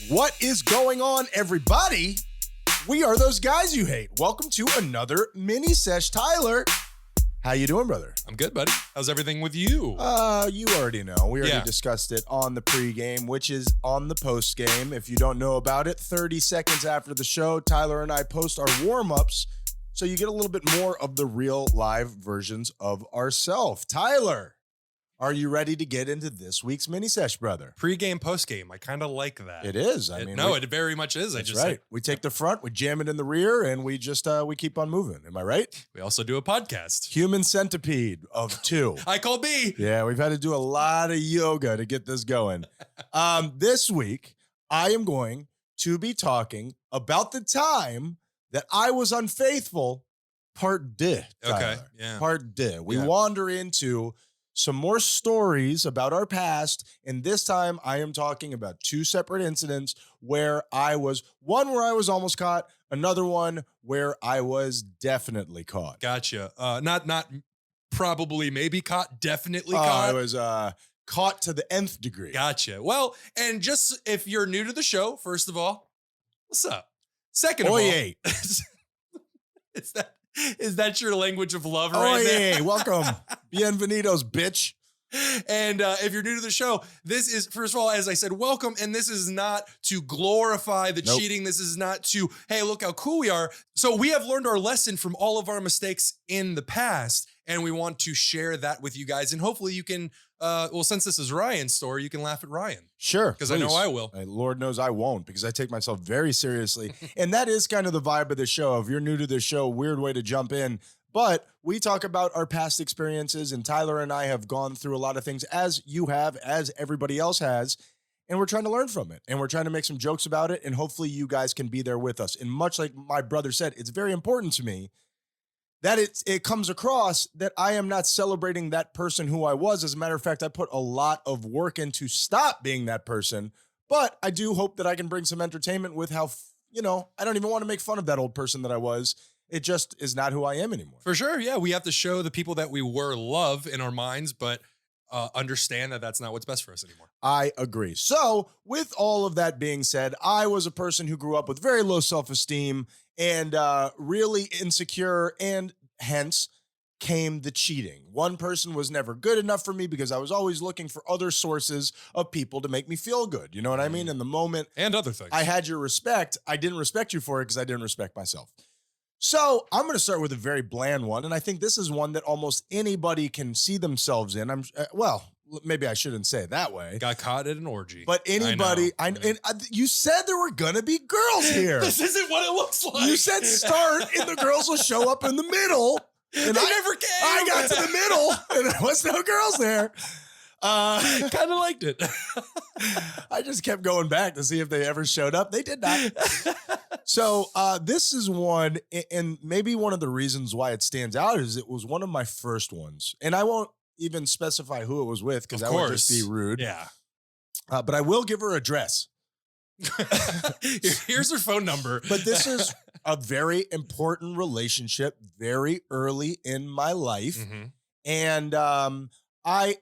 What is going on, everybody? We are those guys you hate. Welcome to another mini-sesh. Tyler, how you doing, brother? I'm good, buddy. How's everything with you? You already know. We already discussed it on the pregame, which is on the postgame. If you don't know about it, 30 seconds after the show, Tyler and I post our warm-ups so you get a little bit more of the real live versions of ourselves. Tyler, are you ready to get into this week's mini-sesh, brother? Pre-game, post-game. I kind of like that. It is. It very much is. That's right. We take the front, we jam it in the rear, and we just we keep on moving. Am I right? We also do a podcast. Human centipede of two. I call B. Yeah, we've had to do a lot of yoga to get this going. This week, I am going to be talking about the time that I was unfaithful, part D. Okay, yeah. Part D. We wander into some more stories about our past, and this time I am talking about two separate incidents where one where I was almost caught, another one where I was definitely caught. Gotcha. Not probably, maybe caught, definitely caught. I was caught to the nth degree. Gotcha. Well, and just if you're new to the show, first of all, what's up? Second of all, is that your language of love right there? Welcome. Bienvenidos, bitch. And if you're new to the show, this is, first of all, as I said, welcome. And this is not to glorify the cheating. This is not to, hey, look how cool we are. So we have learned our lesson from all of our mistakes in the past. And we want to share that with you guys. And hopefully you can, since this is Ryan's story, you can laugh at Ryan. Sure. Because I know I will. Lord knows I won't, because I take myself very seriously. And that is kind of the vibe of the show. If you're new to the show, weird way to jump in. But we talk about our past experiences, and Tyler and I have gone through a lot of things, as you have, as everybody else has, and we're trying to learn from it. And we're trying to make some jokes about it, and hopefully you guys can be there with us. And much like my brother said, it's very important to me that it comes across that I am not celebrating that person who I was. As a matter of fact, I put a lot of work into stop being that person, but I do hope that I can bring some entertainment with how, I don't even want to make fun of that old person that I was. It just is not who I am anymore. For sure, yeah. We have to show the people that we were love in our minds, but understand that that's not what's best for us anymore. I agree. So with all of that being said, I was a person who grew up with very low self-esteem and really insecure, and hence came the cheating. One person was never good enough for me because I was always looking for other sources of people to make me feel good. You know what I mean? In the moment. And other things. I had your respect. I didn't respect you for it because I didn't respect myself. So I'm going to start with a very bland one, and I think this is one that almost anybody can see themselves in. Maybe I shouldn't say it that way. Got caught at an orgy. But anybody, you said there were going to be girls here. This isn't what it looks like. You said start, and the girls will show up in the middle. And they never came. I got to the middle, and there was no girls there. Kind of liked it. I just kept going back to see if they ever showed up. They did not. So this is one, and maybe one of the reasons why it stands out is it was one of my first ones. And I won't even specify who it was with, because that would just be rude. Yeah. But I will give her address. Here's her phone number. But this is a very important relationship very early in my life. Mm-hmm. And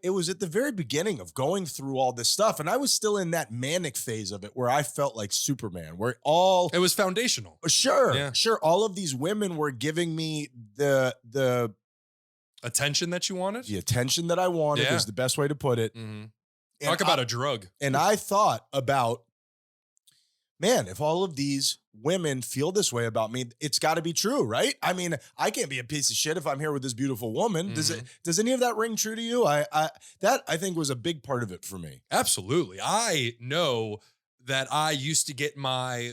it was at the very beginning of going through all this stuff, and I was still in that manic phase of it where I felt like Superman, where it was foundational. Sure. All of these women were giving me the attention that you wanted. The attention that I wanted is the best way to put it. Mm-hmm. Talk about a drug. And I thought about, man, if all of these women feel this way about me, it's got to be true, right? I mean, I can't be a piece of shit if I'm here with this beautiful woman. Mm-hmm. Does any of that ring true to you? That I think was a big part of it for me. Absolutely. I know that I used to get my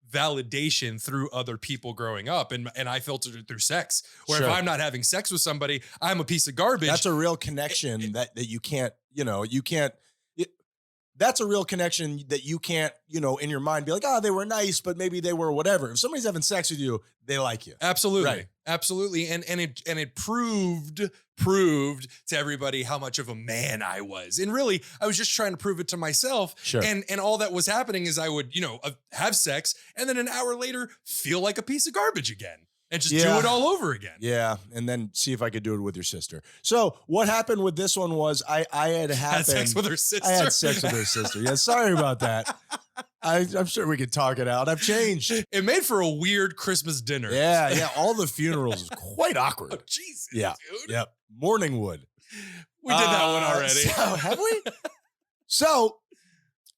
validation through other people growing up, and I filtered it through sex, where if I'm not having sex with somebody, I'm a piece of garbage. That's a real connection that you can't, that's a real connection that you can't, in your mind be like, they were nice, but maybe they were whatever. If somebody's having sex with you, they like you. Absolutely. Right. Absolutely. And it proved to everybody how much of a man I was. And really, I was just trying to prove it to myself. Sure. And all that was happening is I would, have sex, and then an hour later feel like a piece of garbage again. And just do it all over again. Yeah, and then see if I could do it with your sister. So what happened with this one was I had sex with her sister. I had sex with her sister. Yeah, sorry about that. I'm sure we could talk it out. I've changed. It made for a weird Christmas dinner. Yeah. All the funerals is quite awkward. Oh, Jesus, Yeah. dude. Yep. Morning wood. We did that one already. So, have we? So,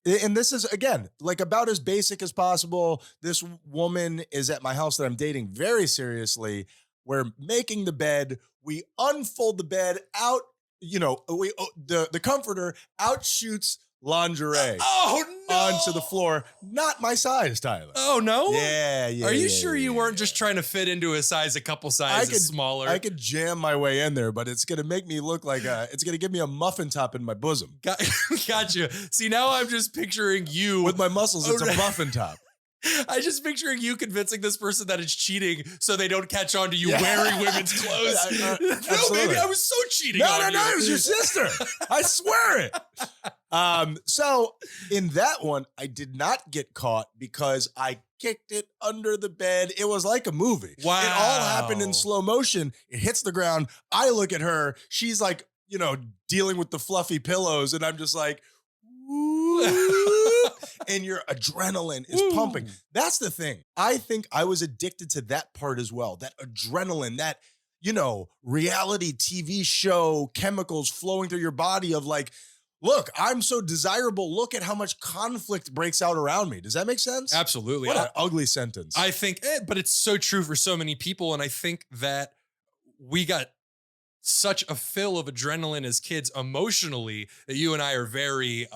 and this is, again, like about as basic as possible. This woman is at my house that I'm dating very seriously. We're making the bed. We unfold the bed out. The comforter outshoots lingerie Oh, no. onto the floor. Not my size, Tyler. Oh, no? Yeah. Are you sure you weren't just trying to fit into a size a couple sizes smaller? I could jam my way in there, but it's going to make me look like it's going to give me a muffin top in my bosom. Gotcha. See, now I'm just picturing you. With my muscles, it's a muffin top. I'm just picturing you convincing this person that it's cheating so they don't catch on to you wearing women's clothes. No, baby, I was so cheating on you. No, it was your sister. I swear it. So in that one, I did not get caught because I kicked it under the bed. It was like a movie. Wow. It all happened in slow motion. It hits the ground. I look at her. She's like, dealing with the fluffy pillows. And I'm just like, and your adrenaline is pumping. That's the thing. I think I was addicted to that part as well. That adrenaline, that, reality TV show chemicals flowing through your body of like, look, I'm so desirable. Look at how much conflict breaks out around me. Does that make sense? Absolutely. What an ugly sentence. I think, but it's so true for so many people. And I think that we got such a fill of adrenaline as kids emotionally that you and I are very,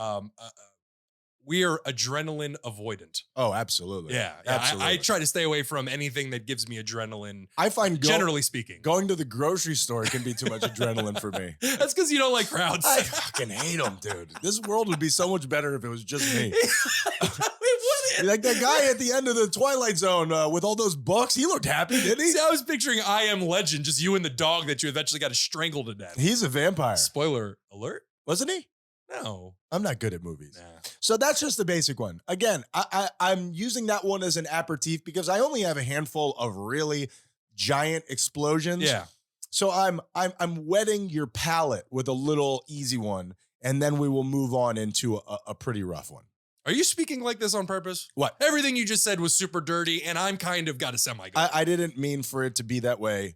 we are adrenaline avoidant. Oh, absolutely. Yeah. Absolutely. I try to stay away from anything that gives me adrenaline. I find generally speaking, going to the grocery store can be too much adrenaline for me. That's because you don't like crowds. I fucking hate them, dude. This world would be so much better if it was just me. Like that guy at the end of the Twilight Zone with all those books. He looked happy, didn't he? See, I was picturing I Am Legend, just you and the dog that you eventually got to strangle to death. He's a vampire. Spoiler alert. Wasn't he? No. I'm not good at movies. Nah. So that's just the basic one. Again, I'm using that one as an aperitif because I only have a handful of really giant explosions. Yeah. So I'm wetting your palate with a little easy one, and then we will move on into a pretty rough one. Are you speaking like this on purpose? What? Everything you just said was super dirty, and I'm kind of got a semi-good. I didn't mean for it to be that way.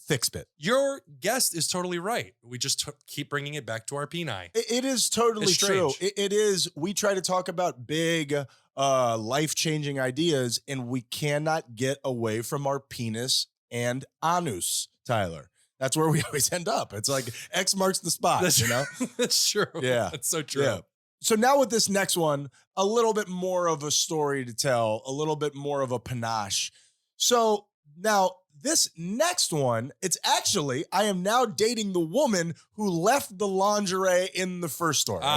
Thick spit. Your guest is totally right. We just keep bringing it back to our peni. It is totally true. It is. We try to talk about big, life-changing ideas, and we cannot get away from our penis and anus, Tyler. That's where we always end up. It's like X marks the spot, That's true. Yeah. That's so true. Yeah. So now with this next one, a little bit more of a story to tell, a little bit more of a panache. So now this next one, it's actually, I am now dating the woman who left the lingerie in the first story. Okay.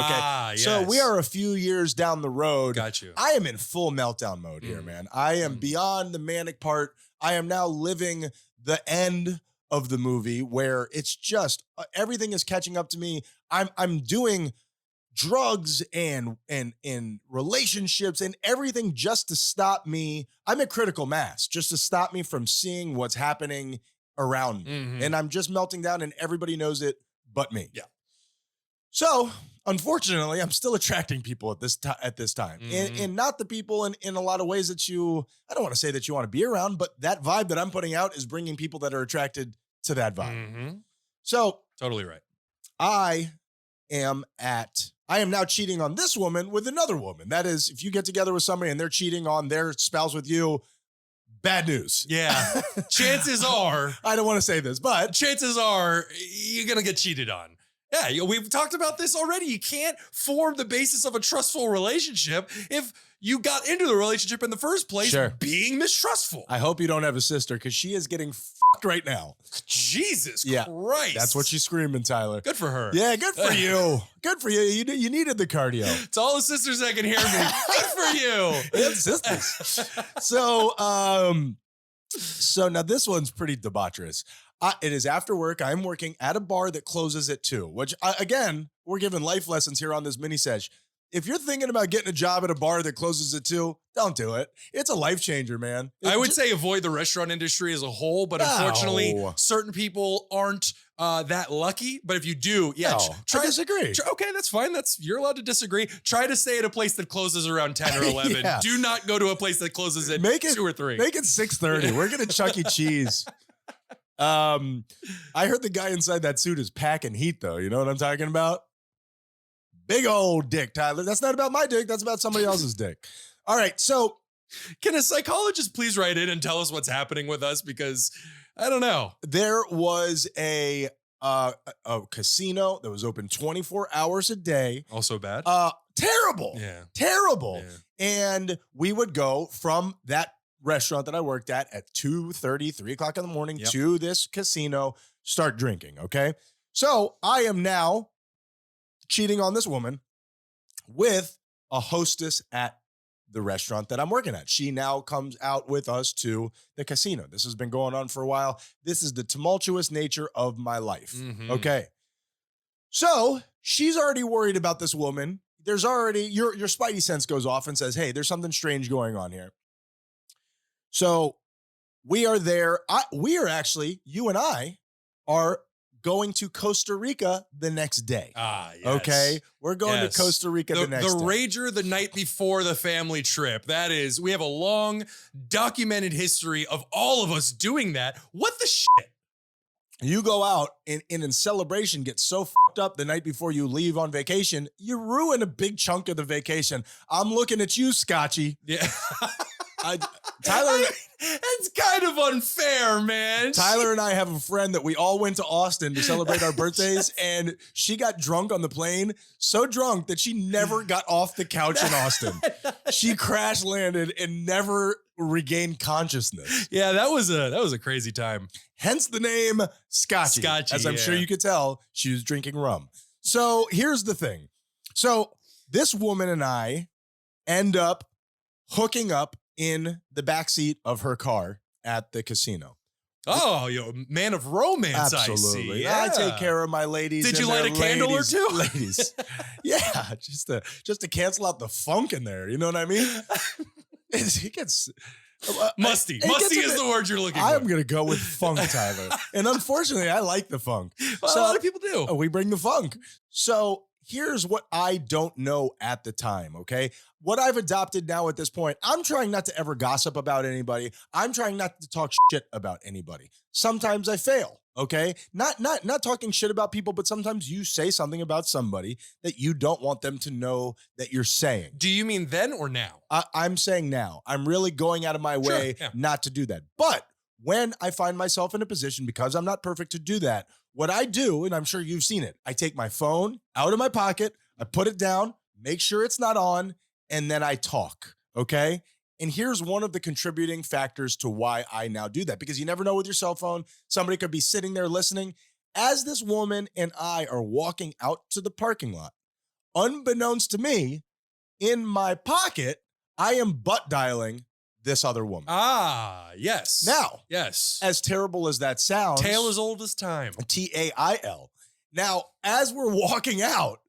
Yes. So we are a few years down the road. Got you. I am in full meltdown mode here, man. I am beyond the manic part. I am now living the end of the movie where it's just everything is catching up to me. I'm doing drugs and relationships and everything just to stop me. I'm at critical mass just to stop me from seeing what's happening around me. And I'm just melting down and everybody knows it but me. Yeah. So unfortunately, I'm still attracting people at this time and not the people in a lot of ways that I don't want to say that you want to be around, but that vibe that I'm putting out is bringing people that are attracted to that vibe. So totally right. I am now cheating on this woman with another woman. That is, if you get together with somebody and they're cheating on their spouse with you, bad news. Yeah. Chances are, I don't want to say this, but chances are you're going to get cheated on. Yeah, we've talked about this already. You can't form the basis of a trustful relationship if you got into the relationship in the first place being mistrustful. I hope you don't have a sister because she is getting fucked right now. Jesus Christ. That's what she's screaming, Tyler. Good for her. Yeah, good for you. Good for you. You needed the cardio. To all the sisters that can hear me, good for you. Yeah, sisters. So now this one's pretty debaucherous. It is after work. I'm working at a bar that closes at 2, which again, we're giving life lessons here on this mini-sesh. if you're thinking about getting a job at a bar that closes at 2, don't do it. It's a life changer, man. I would say avoid the restaurant industry as a whole, but unfortunately, certain people aren't that lucky. But if you do, I disagree. Okay, that's fine. You're allowed to disagree. Try to stay at a place that closes around 10 or 11. Yeah. Do not go to a place that closes at 2 or 3. Make it 6:30. We're gonna Chuck E. Cheese. I heard the guy inside that suit is packing heat, though. You know what I'm talking about? Big old dick, Tyler. That's not about my dick. That's about somebody else's dick. All right. So can a psychologist please write in and tell us what's happening with us? Because I don't know. There was a casino that was open 24 hours a day. Also bad. Terrible. Yeah. Terrible. Yeah. And we would go from that restaurant that I worked at 2:30, 3 o'clock in the morning to this casino, start drinking. Okay. So I am now cheating on this woman with a hostess at the restaurant that I'm working at. She now comes out with us to the casino. This has been going on for a while. This is the tumultuous nature of my life. Mm-hmm. Okay. So she's already worried about this woman. There's already, your spidey sense goes off and says, hey, there's something strange going on here. So we are there. You and I are going to Costa Rica the next day. Yes. Okay. We're going to Costa Rica the next day. The rager the night before the family trip. That is, we have a long documented history of all of us doing that. What the shit? You go out and in celebration, get so fucked up the night before you leave on vacation, you ruin a big chunk of the vacation. I'm looking at you, Scotchy. Yeah. Tyler, it's kind of unfair, man. Tyler and I have a friend that we all went to Austin to celebrate our birthdays, and she got drunk on the plane, so drunk that she never got off the couch in Austin. She crash landed and never regained consciousness. Yeah, that was a crazy time. Hence the name Scotchy. As I'm sure you could tell, she was drinking rum. So here's the thing. So this woman and I end up hooking up in the backseat of her car at the casino. Oh, man of romance. Absolutely. I see. Yeah. I take care of my ladies. Did you light a candle or two? Ladies. Yeah, just to cancel out the funk in there. You know what I mean? It gets musty. Musty is the word you're looking for. I'm going to go with funk, Tyler. And unfortunately, I like the funk. Well, so, a lot of people do. We bring the funk. So here's what I don't know at the time, okay? What I've adopted now at this point, I'm trying not to ever gossip about anybody. I'm trying not to talk shit about anybody. Sometimes I fail, okay? Not talking shit about people, but sometimes you say something about somebody that you don't want them to know that you're saying. Do you mean then or now? I'm saying now. I'm really going out of my way not to do that. But when I find myself in a position, because I'm not perfect to do that, what I do, and I'm sure you've seen it, I take my phone out of my pocket, I put it down, make sure it's not on, and then I talk, okay? And here's one of the contributing factors to why I now do that, because you never know with your cell phone, somebody could be sitting there listening. As this woman and I are walking out to the parking lot, unbeknownst to me, in my pocket, I am butt dialing this other woman. Yes. Now, yes. As terrible as that sounds. Tale as old as time. TAIL. Now, as we're walking out,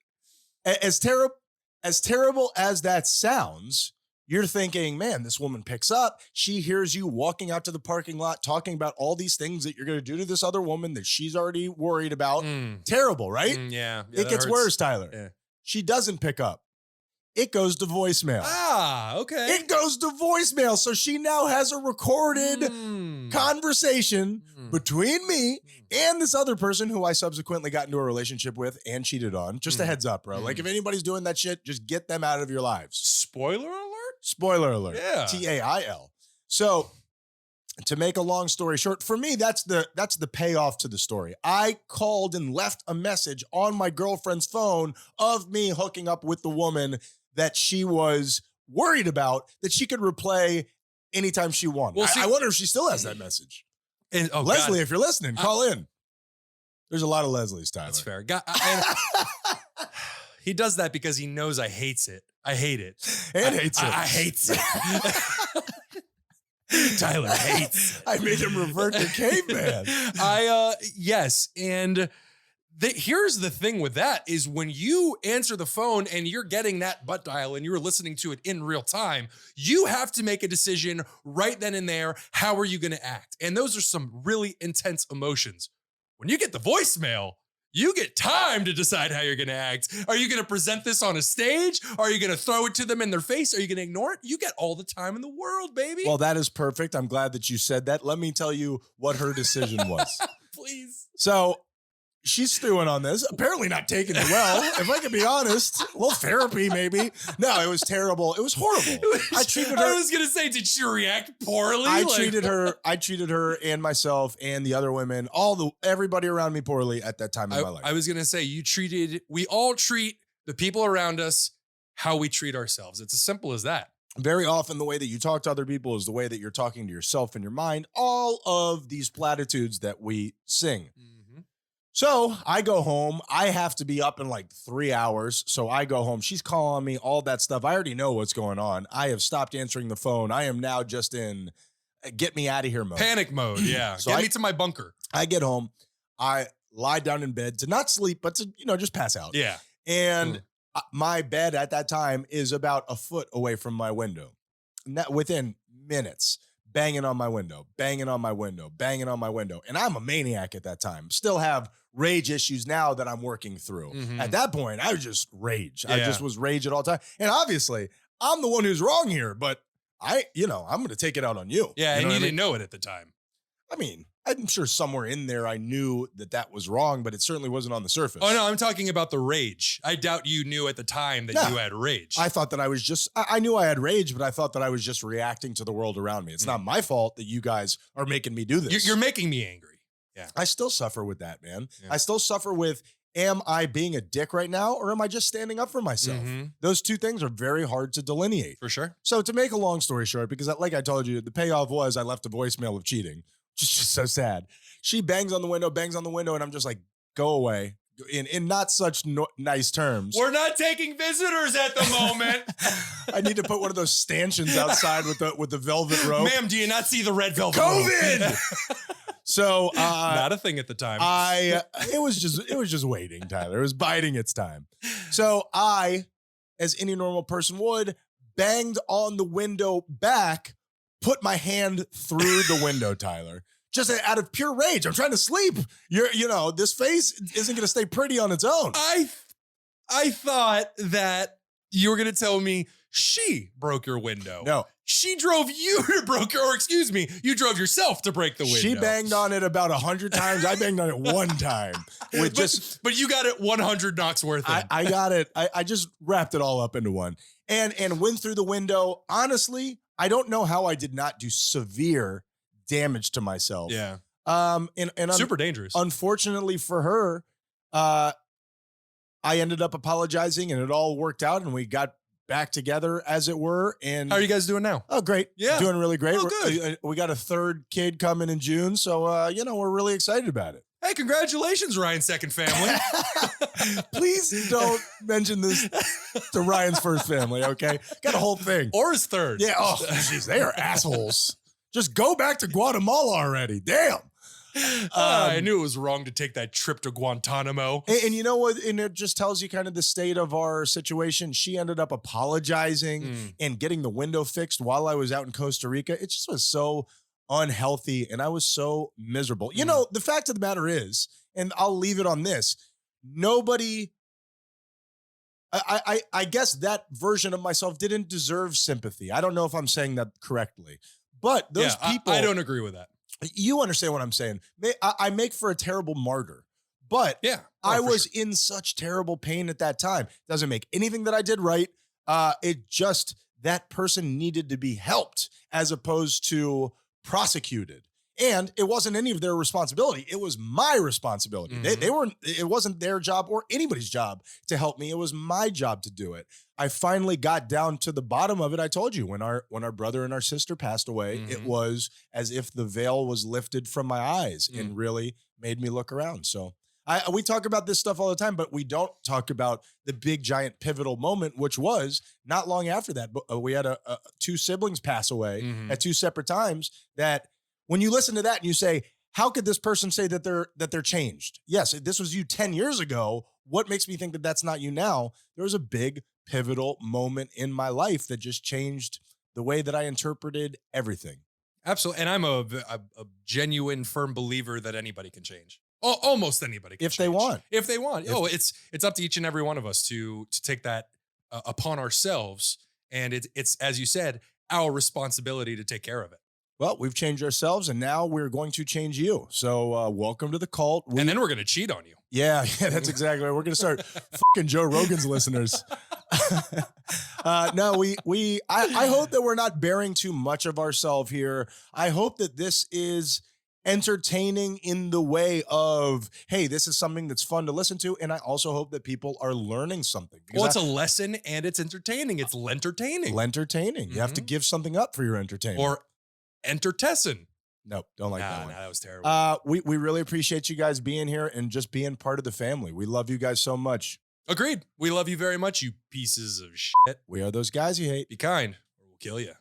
as terrible as that sounds, you're thinking, man, this woman picks up. She hears you walking out to the parking lot, talking about all these things that you're going to do to this other woman that she's already worried about. Terrible, right? Yeah. It gets worse, Tyler. Yeah. She doesn't pick up. It goes to voicemail. Okay. It goes to voicemail. So she now has a recorded conversation between me and this other person who I subsequently got into a relationship with and cheated on. Just a heads up, bro. Like if anybody's doing that shit, just get them out of your lives. Spoiler alert? Spoiler alert. Yeah. TAIL. So to make a long story short, for me, that's the payoff to the story. I called and left a message on my girlfriend's phone of me hooking up with the woman that she was worried about that she could replay anytime she wanted. Well, I wonder if she still has that message. And Leslie, if you're listening, call in. There's a lot of Leslies, Tyler. That's fair. He does that because he knows I hate it. I hate it. And hates it. I hates it. Tyler hates it. I made him revert to caveman. Yes. And Here's the thing with that is when you answer the phone and you're getting that butt dial and you're listening to it in real time, you have to make a decision right then and there. How are you going to act? And those are some really intense emotions. When you get the voicemail, you get time to decide how you're going to act. Are you going to present this on a stage? Are you going to throw it to them in their face? Are you going to ignore it? You get all the time in the world, baby. Well, that is perfect. I'm glad that you said that. Let me tell you what her decision was. Please. So she's stewing on this, apparently not taking it well. If I can be honest, a little therapy maybe. No, it was terrible. It was horrible. I treated her. I was gonna say, did she react poorly? I treated her and myself and the other women, everybody around me poorly at that time in my life. I was gonna say, we all treat the people around us how we treat ourselves. It's as simple as that. Very often the way that you talk to other people is the way that you're talking to yourself in your mind. All of these platitudes that we sing. So I go home. I have to be up in like 3 hours. So I go home. She's calling me, all that stuff. I already know what's going on. I have stopped answering the phone. I am now just in get me out of here mode. Panic mode, yeah. So Get me to my bunker. I get home. I lie down in bed to not sleep, but to, just pass out. Yeah. And my bed at that time is about a foot away from my window. Within minutes. Banging on my window, banging on my window, banging on my window. And I'm a maniac at that time. Still have rage issues now that I'm working through. At that point, I was just rage. I just was rage at all time. And obviously, I'm the one who's wrong here, but I'm going to take it out on you. Yeah, and you didn't know it at the time. I mean, I'm sure somewhere in there I knew that was wrong, but it certainly wasn't on the surface. Oh, no, I'm talking about the rage. I doubt you knew at the time that you had rage. I thought that I was I knew I had rage, but I thought that I was just reacting to the world around me. It's not my fault that you guys are making me do this. You're making me angry. Yeah. I still suffer with that, man. Yeah. I still suffer with, am I being a dick right now, or am I just standing up for myself? Those two things are very hard to delineate. For sure. So to make a long story short, because like I told you, the payoff was I left a voicemail of cheating, which is just so sad. She bangs on the window, and I'm just like, go away. In not such nice terms. We're not taking visitors at the moment. I need to put one of those stanchions outside with the velvet rope. Ma'am, do you not see the red velvet COVID? rope? So not a thing at the time. It was just waiting, Tyler. It was biding its time. So I, as any normal person would, banged on the window back, put my hand through the window, Tyler. Just out of pure rage. I'm trying to sleep. This face isn't going to stay pretty on its own. I thought that you were going to tell me she broke your window. No. She drove you to you drove yourself to break the window. She banged on it about 100 times. I banged on it one time. But you got it 100 knocks worth in. I got it. I just wrapped it all up into one. And went through the window. Honestly, I don't know how I did not do severe damage to myself. Yeah. And super dangerous. Unfortunately for her, I ended up apologizing and it all worked out and we got back together, as it were. And how are you guys doing now? Oh, great. Yeah. Doing really great. Oh, good. We got a third kid coming in June. So, we're really excited about it. Hey, congratulations, Ryan's second family. Please don't mention this to Ryan's first family, okay? Got a whole thing. Or his third. Yeah. Oh, jeez, they are assholes. Just go back to Guatemala already. Damn. I knew it was wrong to take that trip to Guantanamo. And you know what? And it just tells you kind of the state of our situation. She ended up apologizing and getting the window fixed while I was out in Costa Rica. It just was so unhealthy and I was so miserable. You know, the fact of the matter is, and I'll leave it on this, nobody, I guess that version of myself didn't deserve sympathy. I don't know if I'm saying that correctly, but those people. I don't agree with that. You understand what I'm saying. I make for a terrible martyr, but yeah, I was in such terrible pain at that time. Doesn't make anything that I did right. It just, that person needed to be helped as opposed to prosecuted. And it wasn't any of their responsibility. It was my responsibility. It wasn't their job or anybody's job to help me. It was my job to do it. I finally got down to the bottom of it. I told you when our brother and our sister passed away, it was as if the veil was lifted from my eyes and really made me look around. So we talk about this stuff all the time, but we don't talk about the big giant pivotal moment, which was not long after that. We had two siblings pass away at two separate times. That when you listen to that and you say, how could this person say that they're changed? Yes, this was you 10 years ago. What makes me think that that's not you now? There was a big pivotal moment in my life that just changed the way that I interpreted everything. Absolutely. And I'm a genuine, firm believer that anybody can change. Almost anybody can If change. they want. If they want. It's up to each and every one of us to take that upon ourselves. And it's, as you said, our responsibility to take care of it. Well, we've changed ourselves, and now we're going to change you. So welcome to the cult. And then we're going to cheat on you. Yeah, that's exactly right. We're going to start fucking Joe Rogan's listeners. No, I hope that we're not bearing too much of ourselves here. I hope that this is entertaining in the way of, hey, this is something that's fun to listen to. And I also hope that people are learning something. Well, it's a lesson and it's entertaining. It's lentertaining. Lentertaining. You have to give something up for your entertainment. Or entertessin. Nope, don't like that one. Nah, that was terrible. We really appreciate you guys being here and just being part of the family. We love you guys so much. Agreed. We love you very much, you pieces of shit. We are those guys you hate. Be kind or we'll kill you.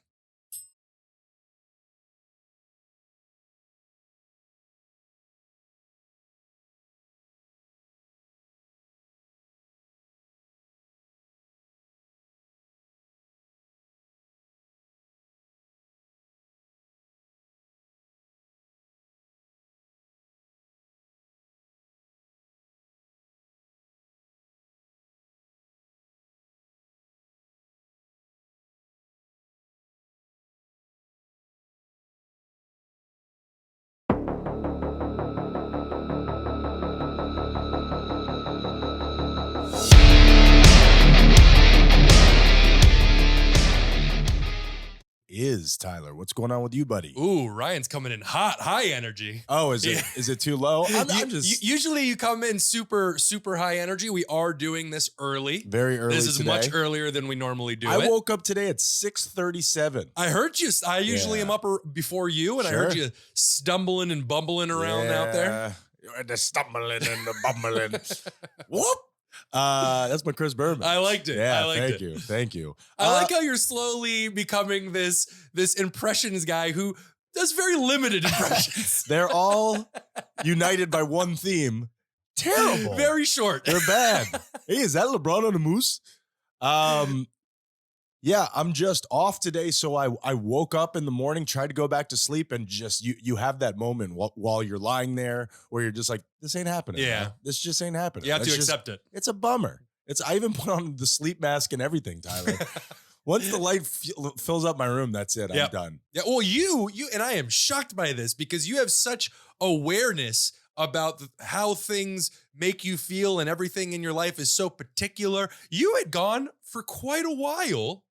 Tyler, what's going on with you, buddy? Ooh, Ryan's coming in hot, high energy. Oh, is it too low? Usually you come in super high energy. We are doing this early. Very early. This is today. much earlier than we normally do. I woke up today at 6:37. I heard you. I usually am up before you, and I heard you stumbling and bumbling around out there. The stumbling and the bumbling. Whoop. That's my Chris Berman. I liked it. Yeah, I liked it. Thank you. I like how you're slowly becoming this impressions guy who does very limited impressions. They're all united by one theme. Terrible. Very short. They're bad. Hey, is that LeBron on the moose? Yeah, I'm just off today. So I woke up in the morning, tried to go back to sleep, and just you have that moment while you're lying there where you're just like, this ain't happening. Yeah. Man. This just ain't happening. You have to just accept it. It's a bummer. I even put on the sleep mask and everything, Tyler. Once the light fills up my room, that's it. I'm done. Yeah. Well, you and I am shocked by this because you have such awareness about how things make you feel and everything in your life is so particular. You had gone for quite a while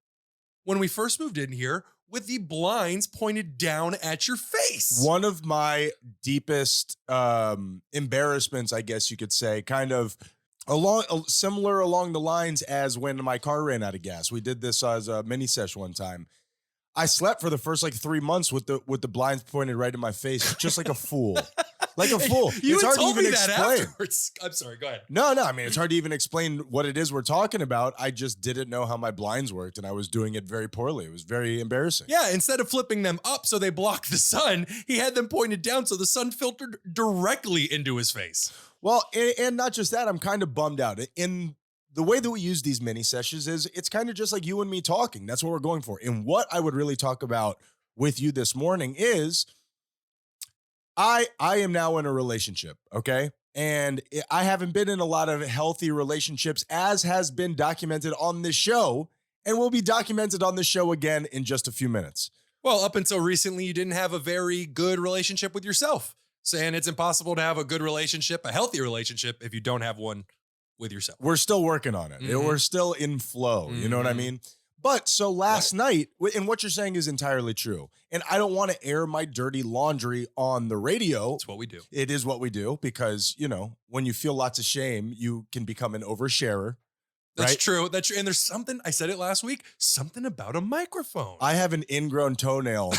when we first moved in here with the blinds pointed down at your face. One of my deepest embarrassments, I guess you could say, kind of similar along the lines as when my car ran out of gas. We did this as a MINI-SESH one time. I slept for the first 3 months with the blinds pointed right in my face, just like a fool. Like a fool. You it's had hard told to even me that explain. afterwards. I'm sorry, go ahead. No, I mean, it's hard to even explain what it is we're talking about. I just didn't know how my blinds worked, and I was doing it very poorly. It was very embarrassing. Yeah, instead of flipping them up so they block the sun, he had them pointed down so the sun filtered directly into his face. Well, and not just that, I'm kind of bummed out. In the way that we use these mini sessions is it's kind of just like you and me talking. That's what we're going for. And what I would really talk about with you this morning is I am now in a relationship, okay? And I haven't been in a lot of healthy relationships, as has been documented on this show, and will be documented on the show again in just a few minutes. Well, up until recently, you didn't have a very good relationship with yourself. Saying it's impossible to have a good relationship, a healthy relationship, if you don't have one with yourself. We're still working on it. Mhm. We're still in flow. You know what I mean? But so last night, and what you're saying is entirely true. And I don't want to air my dirty laundry on the radio. That's what we do. It is what we do because, when you feel lots of shame, you can become an oversharer. That's right? true. That's true. And there's something, I said it last week, something about a microphone. I have an ingrown toenail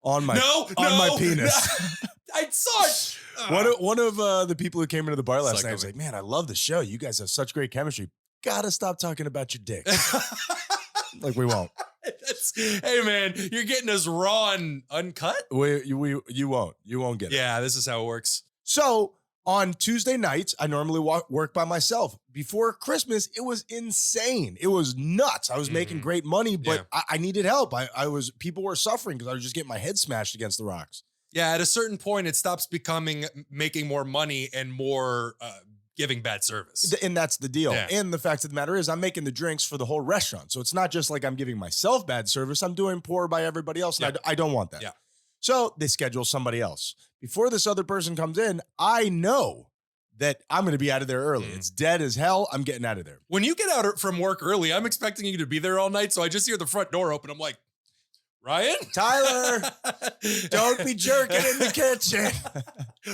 on my my penis. I saw it. One of the people who came into the bar last night was coming. like, man, I love the show. You guys have such great chemistry. Gotta stop talking about your dick. Like, we won't. Hey man, you're getting us raw and uncut. You won't get it. Yeah, this is how it works. So on Tuesday nights, I normally work by myself. Before Christmas, it was insane. It was nuts. I was making great money, but I needed help. People were suffering because I was just getting my head smashed against the rocks. Yeah, at a certain point, it stops becoming making more money and more giving bad service. And that's the deal. Yeah. And the fact of the matter is I'm making the drinks for the whole restaurant. So it's not just like I'm giving myself bad service. I'm doing poor by everybody else. And I don't want that. Yeah. So they schedule somebody else. Before this other person comes in, I know that I'm going to be out of there early. It's dead as hell. I'm getting out of there. When you get out from work early, I'm expecting you to be there all night. So I just hear the front door open. I'm like, Ryan? Tyler, don't be jerking in the kitchen.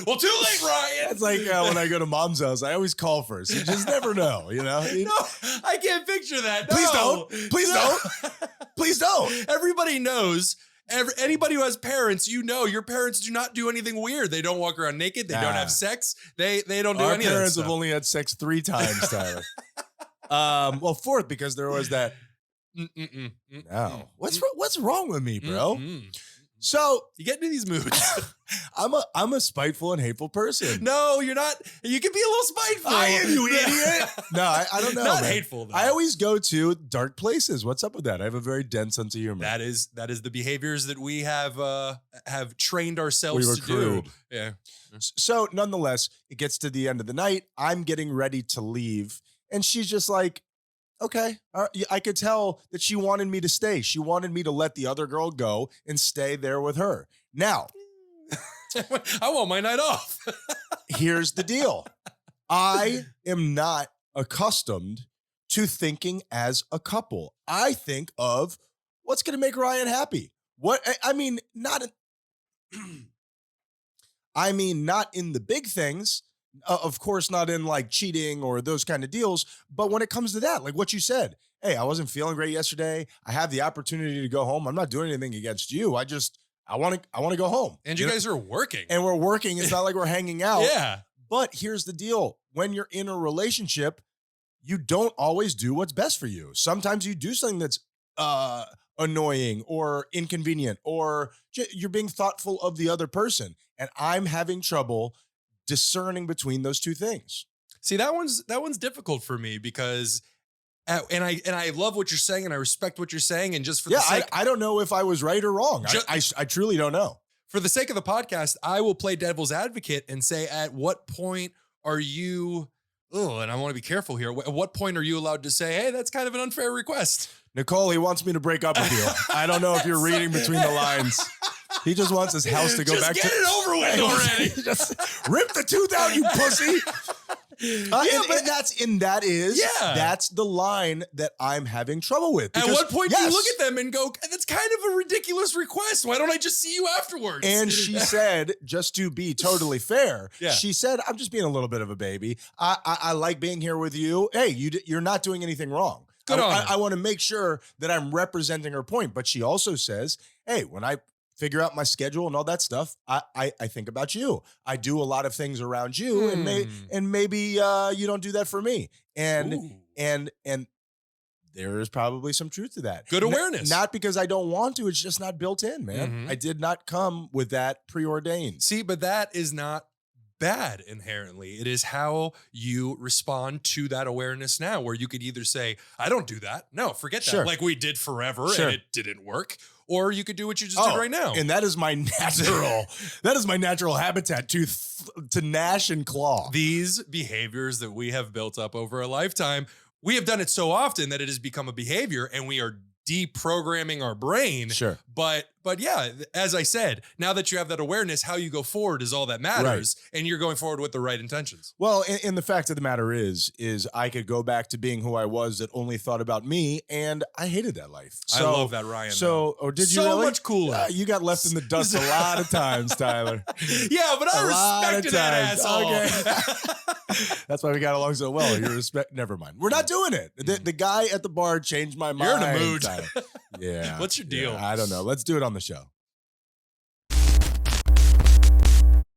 Well, too late, Ryan. It's like when I go to mom's house, I always call first. You just never know, you know? No, I can't picture that. No. Please don't. Please don't. Please don't. Everybody knows. Anybody who has parents, you know, your parents do not do anything weird. They don't walk around naked. They don't have sex. They don't do Our any of that stuff. Our parents have only had sex 3 times, Tyler. Well, 4th because there was that. No. What's wrong with me, bro? So you get into these moods. I'm a spiteful and hateful person. No, you're not. You can be a little spiteful. I am, you idiot. No, I don't know. Not man. hateful, though. I always go to dark places. What's up with that? I have a very dense sense of humor. That is the behaviors that we have trained ourselves to do. Yeah. So nonetheless, it gets to the end of the night. I'm getting ready to leave, and she's just like, okay. I could tell that she wanted me to stay. She wanted me to let the other girl go and stay there with her. Now, I want my night off. Here's the deal. I am not accustomed to thinking as a couple. I think of what's going to make Ryan happy. Not in the big things. Of course, not in like cheating or those kind of deals. But when it comes to that, like what you said, hey, I wasn't feeling great yesterday. I have the opportunity to go home. I'm not doing anything against you. I want to go home. And you guys are working. And we're working. It's not like we're hanging out. Yeah. But here's the deal. When you're in a relationship, you don't always do what's best for you. Sometimes you do something that's annoying or inconvenient, or you're being thoughtful of the other person. And I'm having trouble discerning between those two things. See, that one's difficult for me because and I love what you're saying and I respect what you're saying. And just for the sake, I don't know if I was right or wrong. I truly don't know. For the sake of the podcast, I will play devil's advocate and say, at what point are you, and I want to be careful here. At what point are you allowed to say, hey, that's kind of an unfair request? Nicole, he wants me to break up with you. I don't know if you're reading between the lines. He just wants his house to go back to. Just get it over with already. Just rip the tooth out, you pussy. That's the line that I'm having trouble with. Because, at what point do you look at them and go, that's kind of a ridiculous request. Why don't I just see you afterwards? And she said, just to be totally fair, she said, I'm just being a little bit of a baby. I like being here with you. Hey, you're not doing anything wrong. Good on her. I want to make sure that I'm representing her point. But she also says, hey, when I figure out my schedule and all that stuff, I think about you. I do a lot of things around you, and maybe you don't do that for me. And there is probably some truth to that. Good awareness. Not because I don't want to, it's just not built in, man. I did not come with that preordained. See, but that is not bad inherently. It is how you respond to that awareness now, where you could either say, I don't do that. No, forget that. Like we did forever and it didn't work. Or you could do what you just did right now. And that is my natural habitat to gnash and claw. These behaviors that we have built up over a lifetime, we have done it so often that it has become a behavior and we are deprogramming our brain. Sure. But yeah, as I said, now that you have that awareness, how you go forward is all that matters. Right. And you're going forward with the right intentions. Well, and the fact of the matter is I could go back to being who I was that only thought about me, and I hated that life. So, I love that, Ryan. Or did you so really? Much cooler. You got left in the dust a lot of times, Tyler. Yeah, but I respected that asshole. Okay. That's why we got along so well. You respect. Never mind. We're not doing it. The guy at the bar changed my mind. You're in a mood. Yeah. What's your deal? Yeah, I don't know. Let's do it on the show.